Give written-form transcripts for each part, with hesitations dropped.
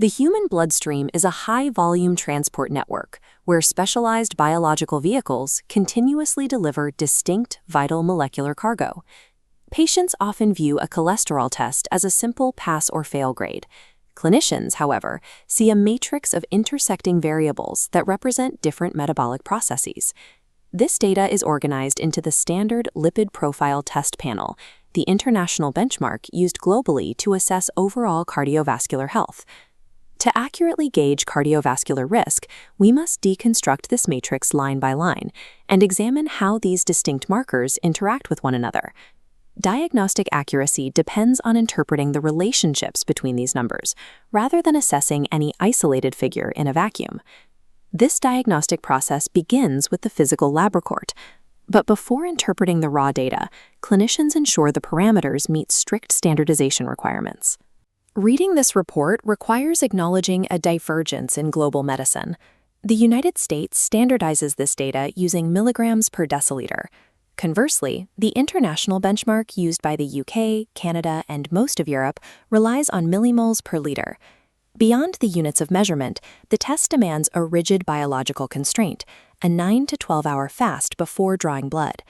The human bloodstream is a high-volume transport network where specialized biological vehicles continuously deliver distinct, vital molecular cargo. Patients often view a cholesterol test as a simple pass-or-fail grade. Clinicians, however, see a matrix of intersecting variables that represent different metabolic processes. This data is organized into the standard lipid profile test panel, the international benchmark used globally to assess overall cardiovascular health. To accurately gauge cardiovascular risk, we must deconstruct this matrix line by line and examine how these distinct markers interact with one another. Diagnostic accuracy depends on interpreting the relationships between these numbers, rather than assessing any isolated figure in a vacuum. This diagnostic process begins with the physical lab report, but before interpreting the raw data, clinicians ensure the parameters meet strict standardization requirements. Reading this report requires acknowledging a divergence in global medicine. The United States standardizes this data using milligrams per deciliter. Conversely, the international benchmark used by the UK, Canada, and most of Europe relies on millimoles per liter. Beyond the units of measurement, the test demands a rigid biological constraint, a 9 to 12-hour fast before drawing blood.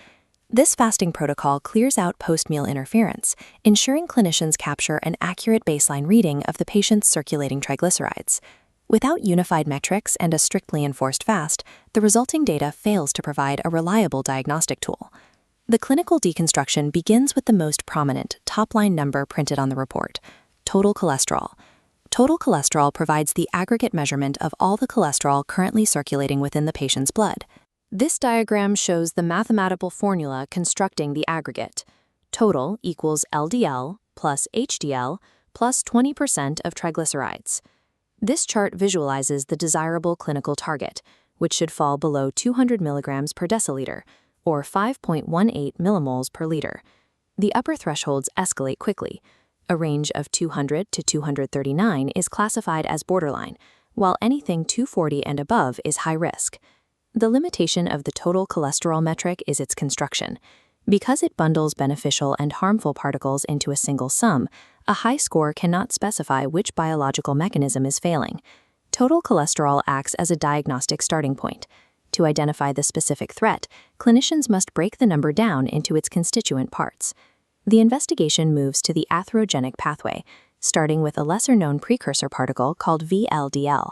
This fasting protocol clears out post-meal interference, ensuring clinicians capture an accurate baseline reading of the patient's circulating triglycerides. Without unified metrics and a strictly enforced fast, the resulting data fails to provide a reliable diagnostic tool. The clinical deconstruction begins with the most prominent top-line number printed on the report: total cholesterol. Total cholesterol provides the aggregate measurement of all the cholesterol currently circulating within the patient's blood. This diagram shows the mathematical formula constructing the aggregate. Total equals LDL plus HDL plus 20% of triglycerides. This chart visualizes the desirable clinical target, which should fall below 200 milligrams per deciliter, or 5.18 millimoles per liter. The upper thresholds escalate quickly. A range of 200 to 239 is classified as borderline, while anything 240 and above is high risk. The limitation of the total cholesterol metric is its construction. Because it bundles beneficial and harmful particles into a single sum, a high score cannot specify which biological mechanism is failing. Total cholesterol acts as a diagnostic starting point. To identify the specific threat, clinicians must break the number down into its constituent parts. The investigation moves to the atherogenic pathway, starting with a lesser-known precursor particle called VLDL.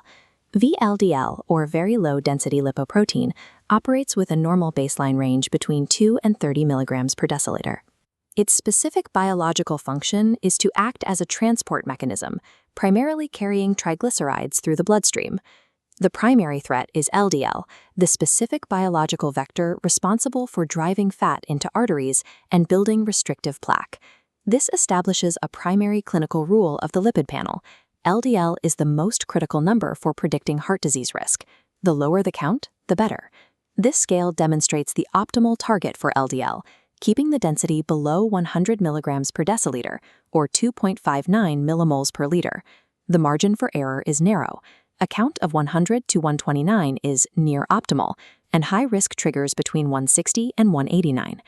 VLDL, or very low-density lipoprotein, operates with a normal baseline range between 2 and 30 milligrams per deciliter. Its specific biological function is to act as a transport mechanism, primarily carrying triglycerides through the bloodstream. The primary threat is LDL, the specific biological vector responsible for driving fat into arteries and building restrictive plaque. This establishes a primary clinical rule of the lipid panel. LDL is the most critical number for predicting heart disease risk. The lower the count, the better. This scale demonstrates the optimal target for LDL, keeping the density below 100 milligrams per deciliter, or 2.59 millimoles per liter. The margin for error is narrow. A count of 100 to 129 is near optimal, and high-risk triggers between 160 and 189.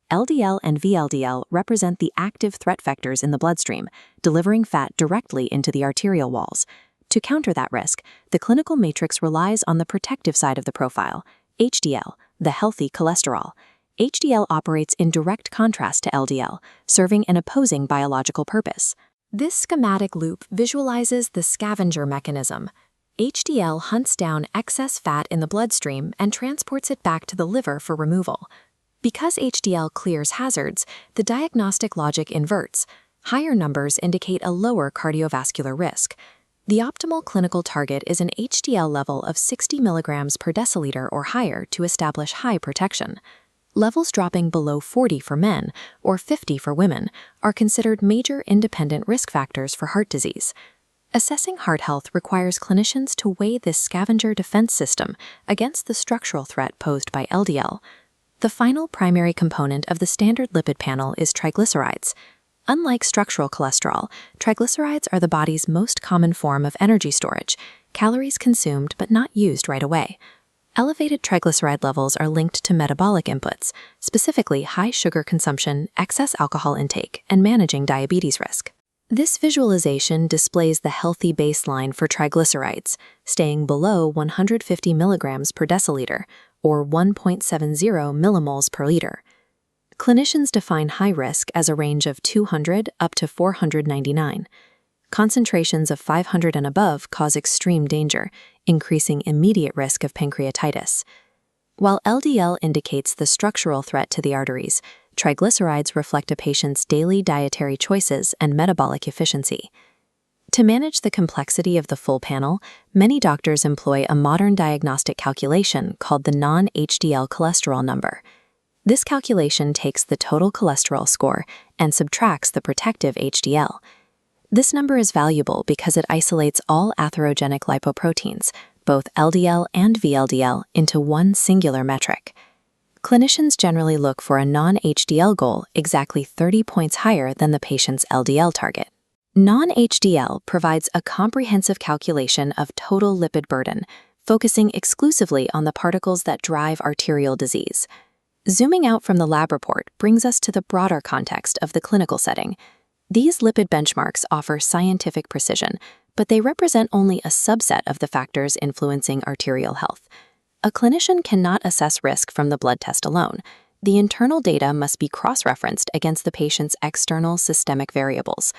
LDL and VLDL represent the active threat vectors in the bloodstream, delivering fat directly into the arterial walls. To counter that risk, the clinical matrix relies on the protective side of the profile, HDL, the healthy cholesterol. HDL operates in direct contrast to LDL, serving an opposing biological purpose. This schematic loop visualizes the scavenger mechanism. HDL hunts down excess fat in the bloodstream and transports it back to the liver for removal. Because HDL clears hazards, the diagnostic logic inverts. Higher numbers indicate a lower cardiovascular risk. The optimal clinical target is an HDL level of 60 milligrams per deciliter or higher to establish high protection. Levels dropping below 40 for men or 50 for women are considered major independent risk factors for heart disease. Assessing heart health requires clinicians to weigh this scavenger defense system against the structural threat posed by LDL. The final primary component of the standard lipid panel is triglycerides. Unlike structural cholesterol, triglycerides are the body's most common form of energy storage, calories consumed but not used right away. Elevated triglyceride levels are linked to metabolic inputs, specifically high sugar consumption, excess alcohol intake, and managing diabetes risk. This visualization displays the healthy baseline for triglycerides, staying below 150 milligrams per deciliter, or 1.70 millimoles per liter. Clinicians define high risk as a range of 200 up to 499. Concentrations of 500 and above cause extreme danger, increasing immediate risk of pancreatitis. While LDL indicates the structural threat to the arteries, triglycerides reflect a patient's daily dietary choices and metabolic efficiency. To manage the complexity of the full panel, many doctors employ a modern diagnostic calculation called the non-HDL cholesterol number. This calculation takes the total cholesterol score and subtracts the protective HDL. This number is valuable because it isolates all atherogenic lipoproteins, both LDL and VLDL, into one singular metric. Clinicians generally look for a non-HDL goal exactly 30 points higher than the patient's LDL target. Non-HDL provides a comprehensive calculation of total lipid burden, focusing exclusively on the particles that drive arterial disease. Zooming out from the lab report brings us to the broader context of the clinical setting. These lipid benchmarks offer scientific precision, but they represent only a subset of the factors influencing arterial health. A clinician cannot assess risk from the blood test alone. The internal data must be cross-referenced against the patient's external systemic variables.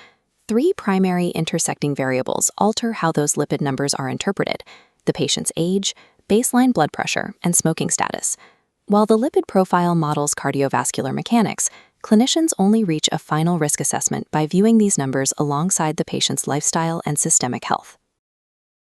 3 primary intersecting variables alter how those lipid numbers are interpreted: the patient's age, baseline blood pressure, and smoking status. While the lipid profile models cardiovascular mechanics, clinicians only reach a final risk assessment by viewing these numbers alongside the patient's lifestyle and systemic health.